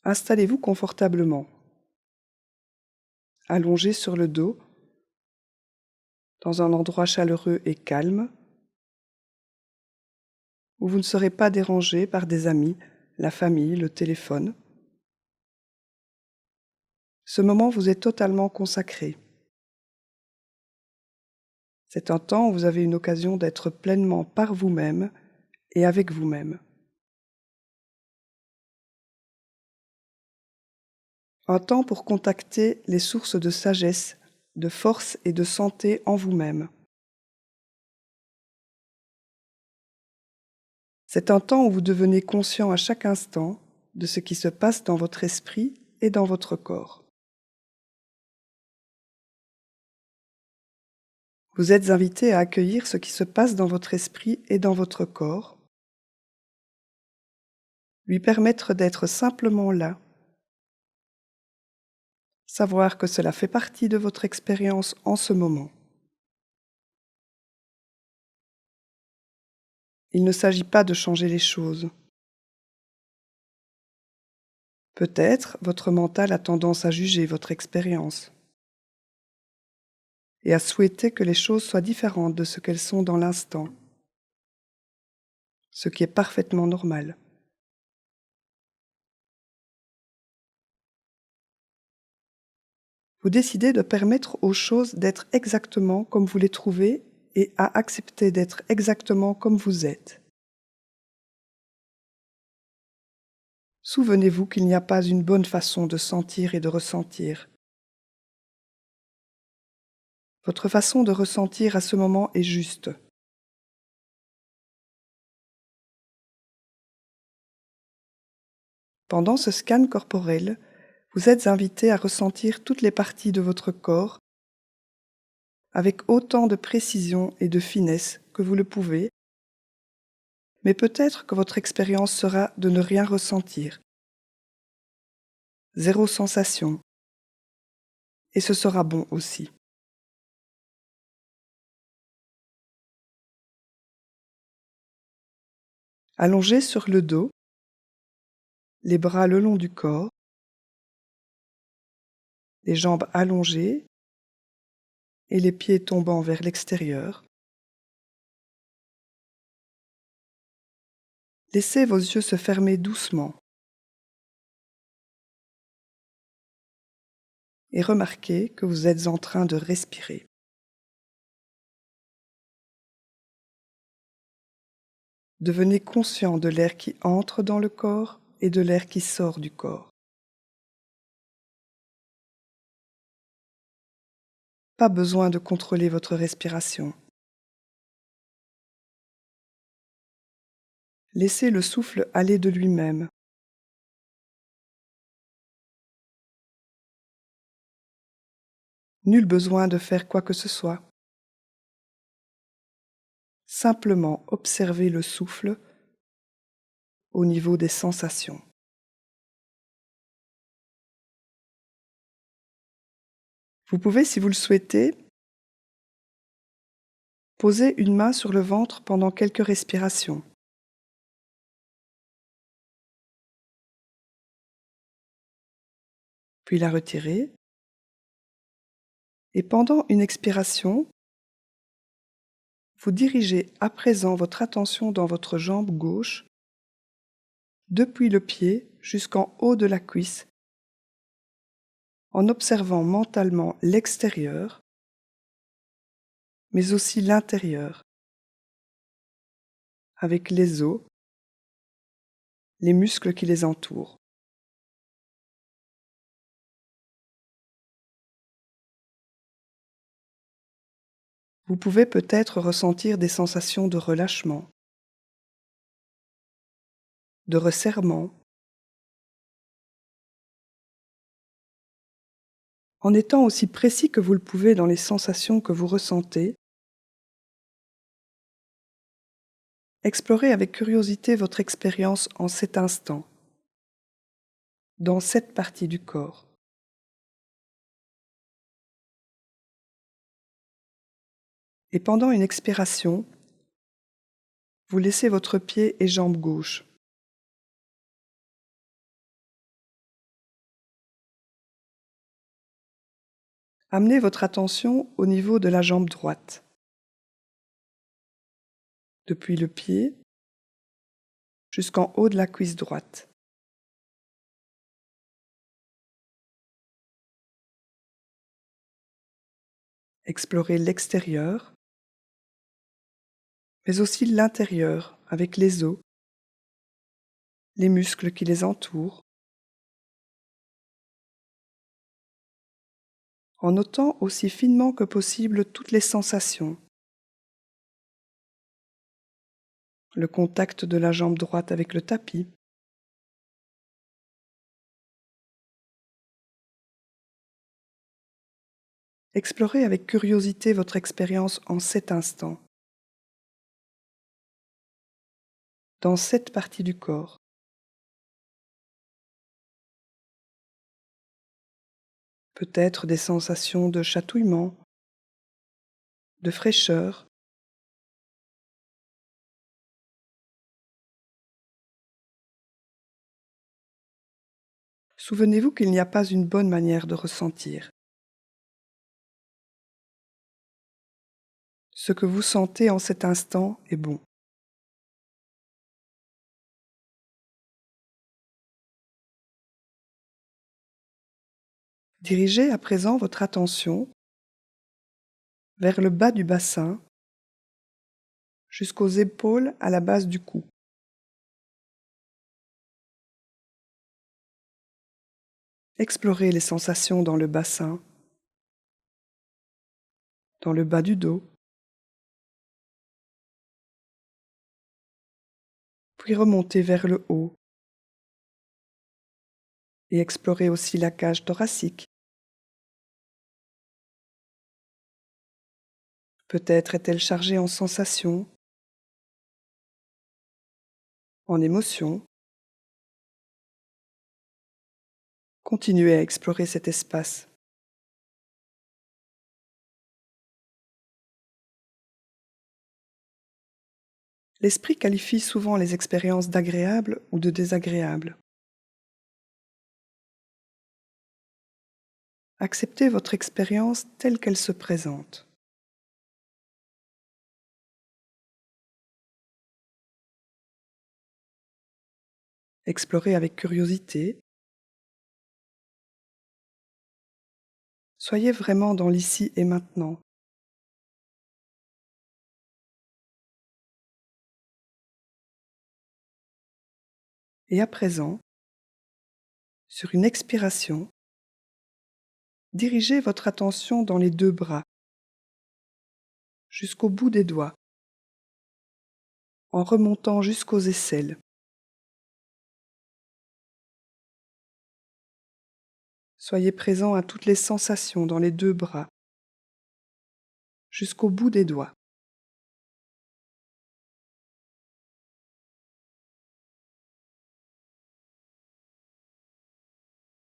Installez-vous confortablement, allongé sur le dos, dans un endroit chaleureux et calme, où vous ne serez pas dérangé par des amis, la famille, le téléphone. Ce moment vous est totalement consacré. C'est un temps où vous avez une occasion d'être pleinement par vous-même et avec vous-même. Un temps pour contacter les sources de sagesse, de force et de santé en vous-même. C'est un temps où vous devenez conscient à chaque instant de ce qui se passe dans votre esprit et dans votre corps. Vous êtes invité à accueillir ce qui se passe dans votre esprit et dans votre corps, lui permettre d'être simplement là, savoir que cela fait partie de votre expérience en ce moment. Il ne s'agit pas de changer les choses. Peut-être votre mental a tendance à juger votre expérience et à souhaiter que les choses soient différentes de ce qu'elles sont dans l'instant, ce qui est parfaitement normal. Vous décidez de permettre aux choses d'être exactement comme vous les trouvez et à accepter d'être exactement comme vous êtes. Souvenez-vous qu'il n'y a pas une bonne façon de sentir et de ressentir. Votre façon de ressentir à ce moment est juste. Pendant ce scan corporel, vous êtes invité à ressentir toutes les parties de votre corps avec autant de précision et de finesse que vous le pouvez, mais peut-être que votre expérience sera de ne rien ressentir. Zéro sensation. Et ce sera bon aussi. Allongé sur le dos, les bras le long du corps, les jambes allongées et les pieds tombant vers l'extérieur. Laissez vos yeux se fermer doucement et remarquez que vous êtes en train de respirer. Devenez conscient de l'air qui entre dans le corps et de l'air qui sort du corps. Pas besoin de contrôler votre respiration. Laissez le souffle aller de lui-même. Nul besoin de faire quoi que ce soit. Simplement observez le souffle au niveau des sensations. Vous pouvez, si vous le souhaitez, poser une main sur le ventre pendant quelques respirations. Puis la retirer. Et pendant une expiration, vous dirigez à présent votre attention dans votre jambe gauche, depuis le pied jusqu'en haut de la cuisse, en observant mentalement l'extérieur, mais aussi l'intérieur, avec les os, les muscles qui les entourent. Vous pouvez peut-être ressentir des sensations de relâchement, de resserrement, en étant aussi précis que vous le pouvez dans les sensations que vous ressentez. Explorez avec curiosité votre expérience en cet instant, dans cette partie du corps. Et pendant une expiration, vous laissez votre pied et jambe gauche. Amenez votre attention au niveau de la jambe droite. Depuis le pied jusqu'en haut de la cuisse droite. Explorez l'extérieur, mais aussi l'intérieur avec les os, les muscles qui les entourent, en notant aussi finement que possible toutes les sensations. Le contact de la jambe droite avec le tapis, explorez avec curiosité votre expérience en cet instant, dans cette partie du corps. Peut-être des sensations de chatouillement, de fraîcheur, souvenez-vous qu'il n'y a pas une bonne manière de ressentir. Ce que vous sentez en cet instant est bon. Dirigez à présent votre attention vers le bas du bassin jusqu'aux épaules à la base du cou. Explorez les sensations dans le bassin, dans le bas du dos, puis remontez vers le haut et explorez aussi la cage thoracique. Peut-être est-elle chargée en sensations, en émotions. Continuez à explorer cet espace. L'esprit qualifie souvent les expériences d'agréables ou de désagréables. Acceptez votre expérience telle qu'elle se présente. Explorez avec curiosité. Soyez vraiment dans l'ici et maintenant. Et à présent, sur une expiration, dirigez votre attention dans les deux bras, jusqu'au bout des doigts, en remontant jusqu'aux aisselles. Soyez présent à toutes les sensations dans les deux bras, jusqu'au bout des doigts.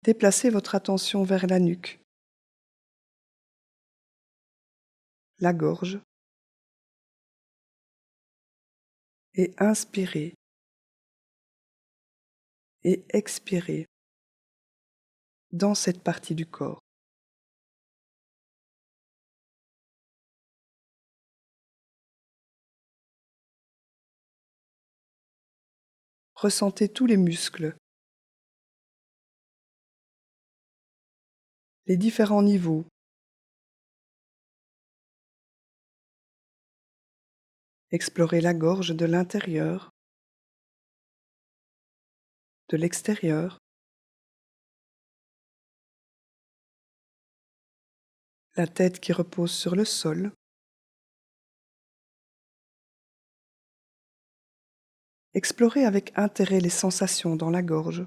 Déplacez votre attention vers la nuque, la gorge, et inspirez et expirez dans cette partie du corps. Ressentez tous les muscles, les différents niveaux. Explorez la gorge de l'intérieur, de l'extérieur, la tête qui repose sur le sol. Explorez avec intérêt les sensations dans la gorge.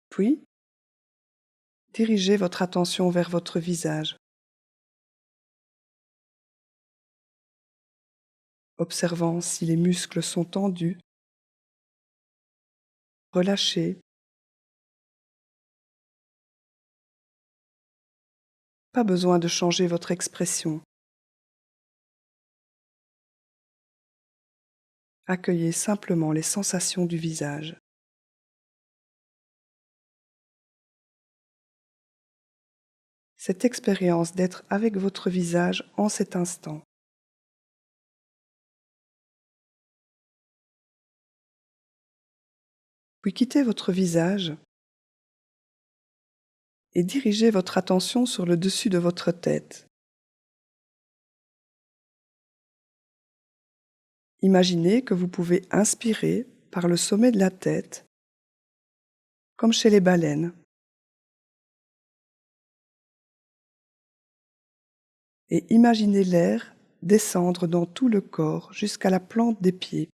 Puis, dirigez votre attention vers votre visage, observant si les muscles sont tendus, relâchés. Pas besoin de changer votre expression. Accueillez simplement les sensations du visage. cette expérience d'être avec votre visage en cet instant. Puis quittez votre visage et dirigez votre attention sur le dessus de votre tête. Imaginez que vous pouvez inspirer par le sommet de la tête, comme chez les baleines, et imaginez l'air descendre dans tout le corps jusqu'à la plante des pieds.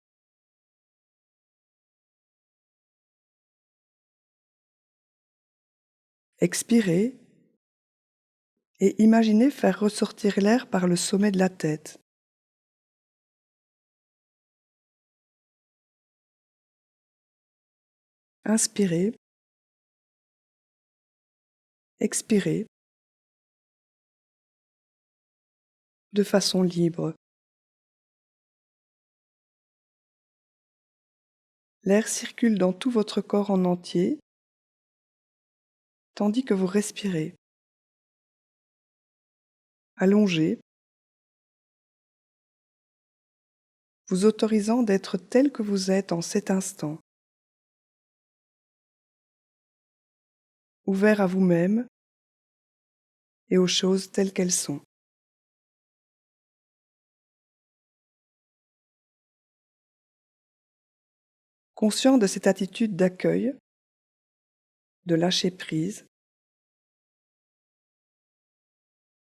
Expirez et imaginez faire ressortir l'air par le sommet de la tête. Inspirez, expirez de façon libre. L'air circule dans tout votre corps en entier, tandis que vous respirez. Allongé, vous autorisant d'être tel que vous êtes en cet instant. Ouvert à vous-même et aux choses telles qu'elles sont. Conscient de cette attitude d'accueil, de lâcher prise,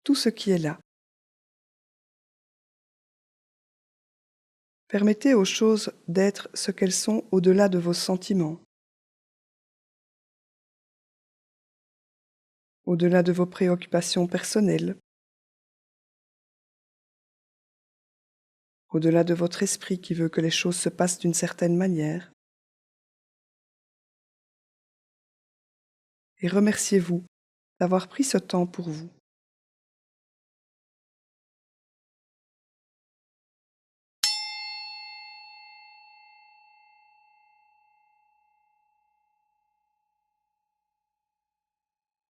tout ce qui est là. Permettez aux choses d'être ce qu'elles sont au-delà de vos sentiments, au-delà de vos préoccupations personnelles, au-delà de votre esprit qui veut que les choses se passent d'une certaine manière. Et remerciez-vous d'avoir pris ce temps pour vous.